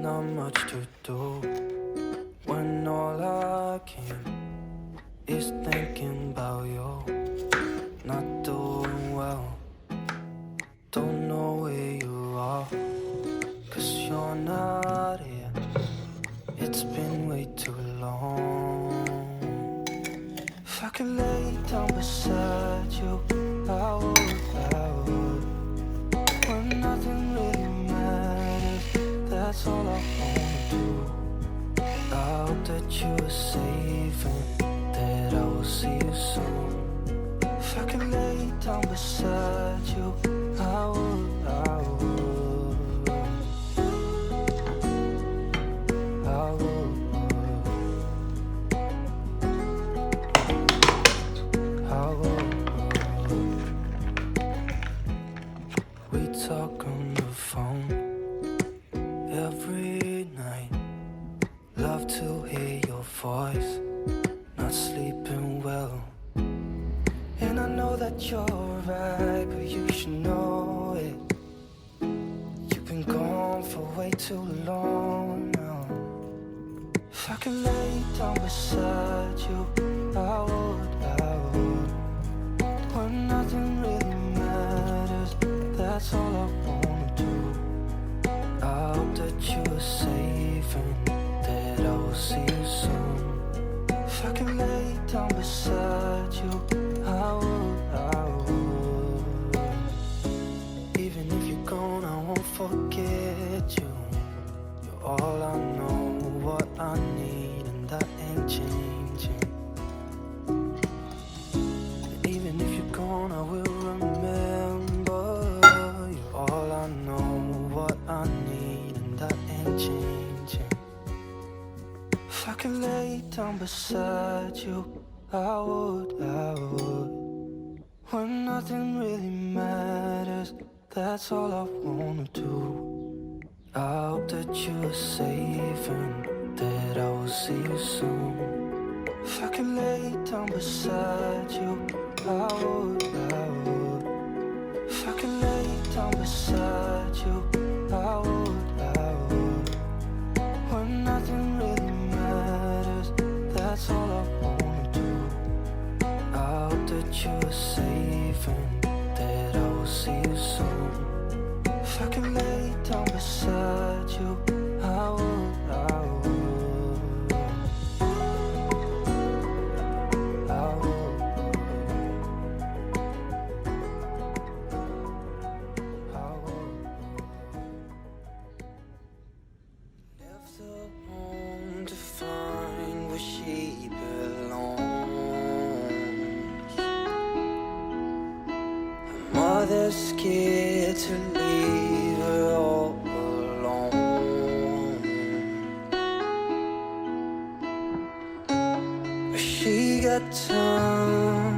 not much to do when all I can is thinking about you. Not doing well, don't know where you are, 'cause you're not here. It's been way too long. If I could lay down beside you, I would. When nothing really matters, that's all I wanna do. I hope that you are safe and that I will see you soon. If I could lay down beside you, I would. We talk on the phone every night. Love to hear your voice. Not sleeping well, and I know that you're right, but you should know it. You've been gone for way too long now. If I could lay down beside you, I would. When nothing really matters, that's all I wanna do. I hope that you are safe and that I will see you soon. If I could lay down beside you, I would. Even if you're gone, I won't forget you. You're all I know, what I need, and that ain't changing. And even if you're gone, I will remember. You're all I know, what I need, and that ain't changing. If I could lay down beside you, I would. When nothing really matters, that's all I wanna do. I hope that you are safe and that I will see you soon. If I could lay down beside you, I would. If I could lay down beside you, I would. When nothing really matters, that's all I wanna do. I hope that you are safe and that I will see you soon. If I could lay down beside you, I would. Mother's scared to leave her all alone, but she got time